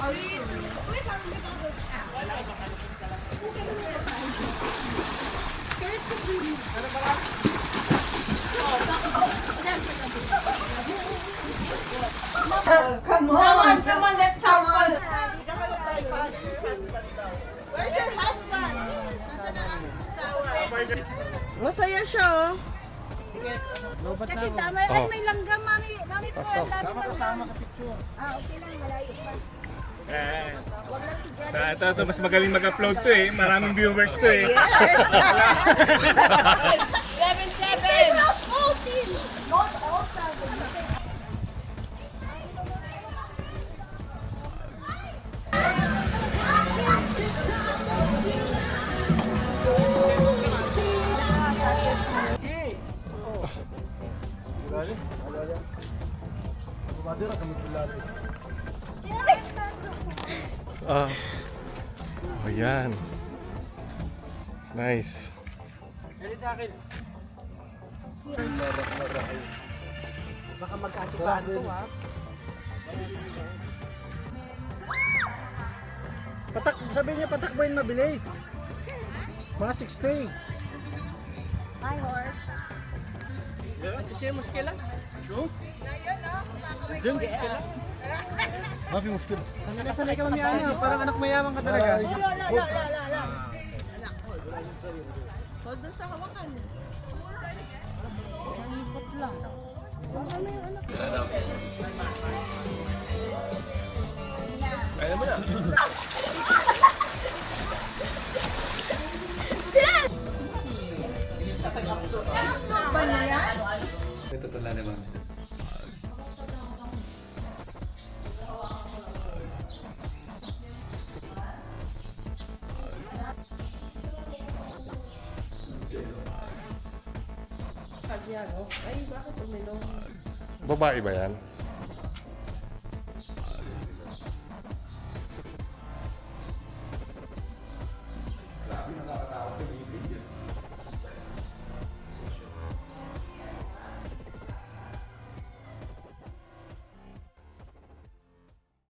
Come on, let's sample. Where's your husband? Nasaan na ang asawa? Masaya siya, oh. Kasi tama lang, may langgam, mami. Mami po, Kasama sa picture. okay lang, malayo pa. Ito, mas magaling mag-upload to eh. Maraming viewers to eh. 7-7! Not all 7. Oh, yan. Nice. Baka magkasipahan to, ha? Sabi niya patakboyin mabilis. Mga 60. Hi, horse. Siya muskila? Sure? Ngayon, no? Kumakaway Zoom? Mafi muskil. Sanay ka mamiyano. Parang anak mayaman ka talaga. La. Anak ko, hold doon sa hawakan. Nangikot lang. Saan ka na yung anak? Kaya mo na. Ba na yan? Ito pala ni Ma'am. Ay, bakit umilong? Babae ba yan?